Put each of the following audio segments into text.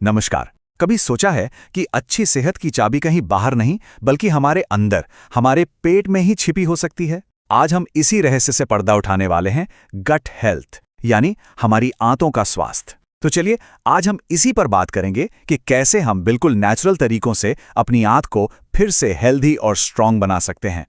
नमस्कार। कभी सोचा है कि अच्छी सेहत की चाबी कहीं बाहर नहीं बल्कि हमारे अंदर, हमारे पेट में ही छिपी हो सकती है? आज हम इसी रहस्य से पर्दा उठाने वाले हैं, गट हेल्थ, यानी हमारी आंतों का स्वास्थ्य। तो चलिए आज हम इसी पर बात करेंगे कि कैसे हम बिल्कुल नेचुरल तरीकों से अपनी आंत को फिर से हेल्दी और स्ट्रांग बना सकते हैं।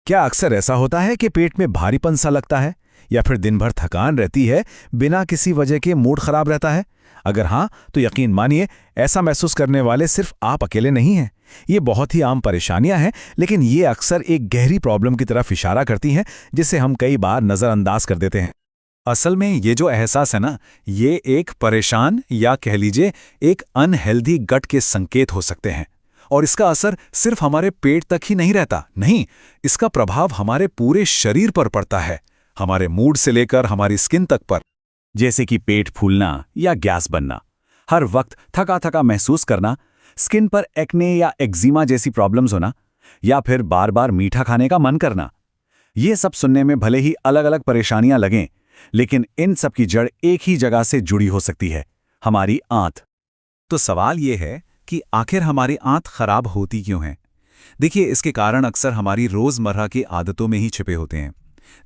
क्या अक्सर ऐसा होता है कि पेट में भारीपन सा लगता है या फिर दिन भर थकान रहती है, बिना किसी वजह के मूड खराब रहता है? अगर हाँ, तो यकीन मानिए ऐसा महसूस करने वाले सिर्फ आप अकेले नहीं हैं। ये बहुत ही आम परेशानियां हैं, लेकिन ये अक्सर एक गहरी प्रॉब्लम की तरफ इशारा करती हैं, जिसे हम कई बार नज़रअंदाज कर देते हैं। असल में ये जो एहसास है ना, ये एक परेशान या कह लीजिए एक अनहेल्दी गट के संकेत हो सकते हैं। और इसका असर सिर्फ हमारे पेट तक ही नहीं रहता, नहीं, इसका प्रभाव हमारे पूरे शरीर पर पड़ता है, हमारे मूड से लेकर हमारी स्किन तक पर। जैसे कि पेट फूलना या गैस बनना, हर वक्त थका थका महसूस करना, स्किन पर एक्ने या एक्जिमा जैसी प्रॉब्लम्स होना, या फिर बार बार मीठा खाने का मन करना। ये सब सुनने में भले ही अलग अलग परेशानियां लगें, लेकिन इन सब की जड़ एक ही जगह से जुड़ी हो सकती है, हमारी आंत। तो सवाल ये है कि आखिर हमारी आंत खराब होती क्यों है? देखिए, इसके कारण अक्सर हमारी रोज़मर्रा की आदतों में ही छिपे होते हैं,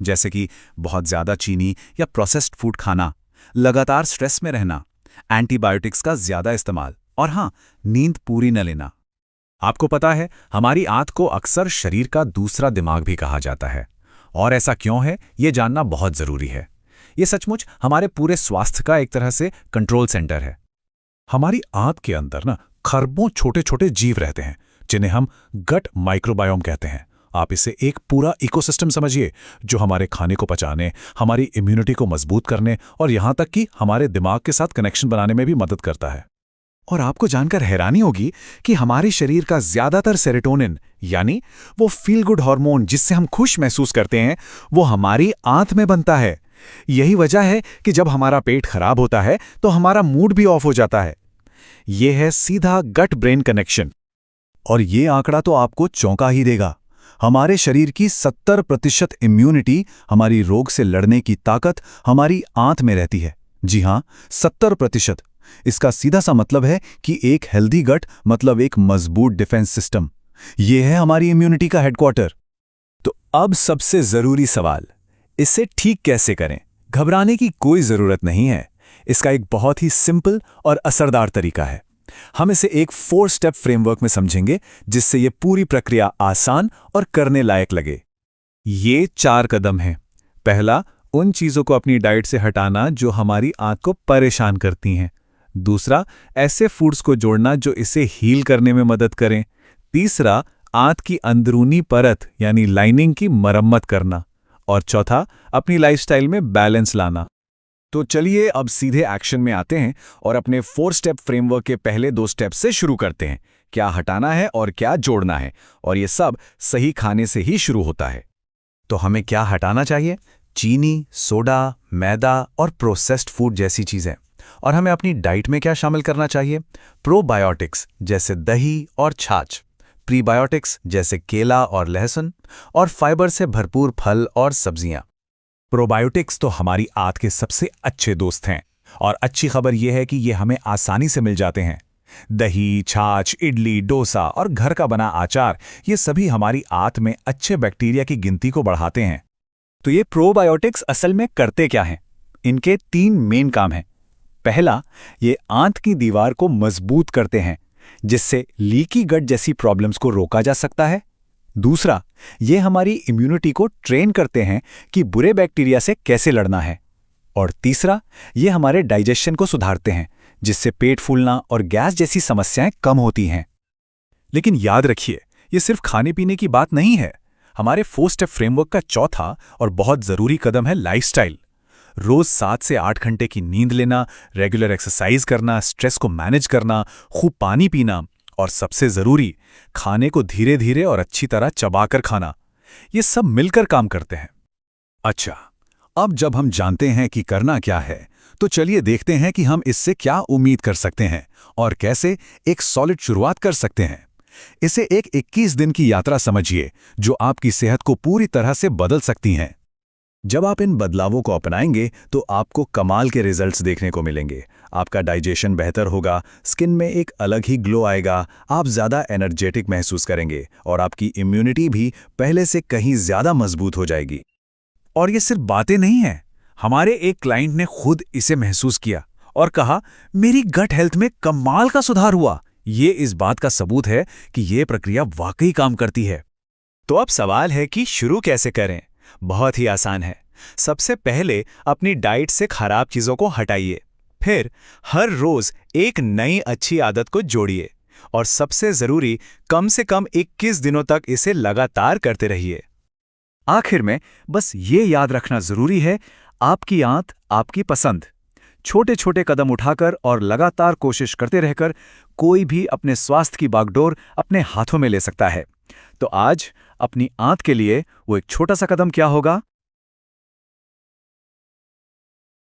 जैसे कि बहुत ज़्यादा चीनी या प्रोसेस्ड फूड खाना, लगातार स्ट्रेस में रहना, एंटीबायोटिक्स का ज़्यादा इस्तेमाल और हाँ, नींद पूरी न लेना। आपको पता है, हमारी आंत को अक्सर शरीर का दूसरा दिमाग भी कहा जाता है। और ऐसा क्यों है, ये जानना बहुत ज़रूरी है। ये सचमुच हमारे पूरे स्वास्थ्य का एक तरह से कंट्रोल सेंटर है। हमारी आंत के अंदर ना खरबों छोटे छोटे जीव रहते हैं, जिन्हें हम गट माइक्रोबायोम कहते हैं। आप इसे एक पूरा इकोसिस्टम समझिए, जो हमारे खाने को पचाने, हमारी इम्यूनिटी को मजबूत करने और यहाँ तक कि हमारे दिमाग के साथ कनेक्शन बनाने में भी मदद करता है। और आपको जानकर हैरानी होगी कि हमारे शरीर का ज्यादातर सेरोटोनिन, यानी वो फील गुड हार्मोन जिससे हम खुश महसूस करते हैं, वो हमारी आंत में बनता है। यही वजह है कि जब हमारा पेट खराब होता है तो हमारा मूड भी ऑफ हो जाता है। यह है सीधा गट ब्रेन कनेक्शन। और ये आंकड़ा तो आपको चौंका ही देगा। हमारे शरीर की 70% इम्यूनिटी, हमारी रोग से लड़ने की ताकत हमारी आंत में रहती है। जी हां, 70%। इसका सीधा सा मतलब है कि एक हेल्दी गट मतलब एक मजबूत डिफेंस सिस्टम। यह है हमारी इम्यूनिटी का हेडक्वार्टर। तो अब सबसे जरूरी सवाल, इसे ठीक कैसे करें? घबराने की कोई जरूरत नहीं है। इसका एक बहुत ही सिंपल और असरदार तरीका है। हम इसे एक 4 स्टेप फ्रेमवर्क में समझेंगे, जिससे ये पूरी प्रक्रिया आसान और करने लायक लगे। ये 4 कदम हैं। पहला, उन चीजों को अपनी डाइट से हटाना जो हमारी आंत को परेशान करती हैं। दूसरा, ऐसे फूड्स को जोड़ना जो इसे हील करने में मदद करें। तीसरा, आंत की अंदरूनी परत यानी लाइनिंग की मरम्मत करना। और चौथा, अपनी लाइफस्टाइल में बैलेंस लाना। तो चलिए अब सीधे एक्शन में आते हैं और अपने 4 स्टेप फ्रेमवर्क के पहले 2 स्टेप से शुरू करते हैं। क्या हटाना है और क्या जोड़ना है, और ये सब सही खाने से ही शुरू होता है। तो हमें क्या हटाना चाहिए? चीनी, सोडा, मैदा और प्रोसेस्ड फूड जैसी चीज़ें। और हमें अपनी डाइट में क्या शामिल करना चाहिए? प्रोबायोटिक्स जैसे दही और छाछ, प्रीबायोटिक्स जैसे केला और लहसुन, और फाइबर से भरपूर फल और सब्जियां। प्रोबायोटिक्स तो हमारी आंत के सबसे अच्छे दोस्त हैं, और अच्छी खबर यह है कि ये हमें आसानी से मिल जाते हैं। दही, छाछ, इडली, डोसा और घर का बना अचार, ये सभी हमारी आंत में अच्छे बैक्टीरिया की गिनती को बढ़ाते हैं। तो ये प्रोबायोटिक्स असल में करते क्या हैं? इनके 3 मेन काम हैं। पहला, ये आंत की दीवार को मजबूत करते हैं, जिससे लीकी गट जैसी प्रॉब्लम्स को रोका जा सकता है। दूसरा, ये हमारी इम्यूनिटी को ट्रेन करते हैं कि बुरे बैक्टीरिया से कैसे लड़ना है। और तीसरा, ये हमारे डाइजेशन को सुधारते हैं, जिससे पेट फूलना और गैस जैसी समस्याएं कम होती हैं। लेकिन याद रखिए, ये सिर्फ खाने पीने की बात नहीं है। हमारे 4 स्टेप फ्रेमवर्क का चौथा और बहुत जरूरी कदम है लाइफस्टाइल। रोज 7 से 8 घंटे की नींद लेना, रेगुलर एक्सरसाइज करना, स्ट्रेस को मैनेज करना, खूब पानी पीना, और सबसे जरूरी, खाने को धीरे धीरे और अच्छी तरह चबाकर खाना। ये सब मिलकर काम करते हैं। अच्छा, अब जब हम जानते हैं कि करना क्या है, तो चलिए देखते हैं कि हम इससे क्या उम्मीद कर सकते हैं और कैसे एक सॉलिड शुरुआत कर सकते हैं। इसे एक 21 दिन की यात्रा समझिए, जो आपकी सेहत को पूरी तरह से बदल सकती है। जब आप इन बदलावों को अपनाएंगे तो आपको कमाल के रिजल्ट्स देखने को मिलेंगे। आपका डाइजेशन बेहतर होगा, स्किन में एक अलग ही ग्लो आएगा, आप ज़्यादा एनर्जेटिक महसूस करेंगे और आपकी इम्यूनिटी भी पहले से कहीं ज़्यादा मजबूत हो जाएगी। और ये सिर्फ बातें नहीं हैं। हमारे एक क्लाइंट ने खुद इसे महसूस किया और कहा, मेरी गट हेल्थ में कमाल का सुधार हुआ। ये इस बात का सबूत है कि ये प्रक्रिया वाकई काम करती है। तो अब सवाल है कि शुरू कैसे करें? बहुत ही आसान है। सबसे पहले अपनी डाइट से खराब चीज़ों को हटाइए। फिर हर रोज़ एक नई अच्छी आदत को जोड़िए और सबसे ज़रूरी, कम से कम 21 दिनों तक इसे लगातार करते रहिए। आखिर में बस ये याद रखना जरूरी है, आपकी आंत आपकी पसंद। छोटे छोटे कदम उठाकर और लगातार कोशिश करते रहकर कोई भी अपने स्वास्थ्य की बागडोर अपने हाथों में ले सकता है। तो आज अपनी आंत के लिए वो एक छोटा सा कदम क्या होगा?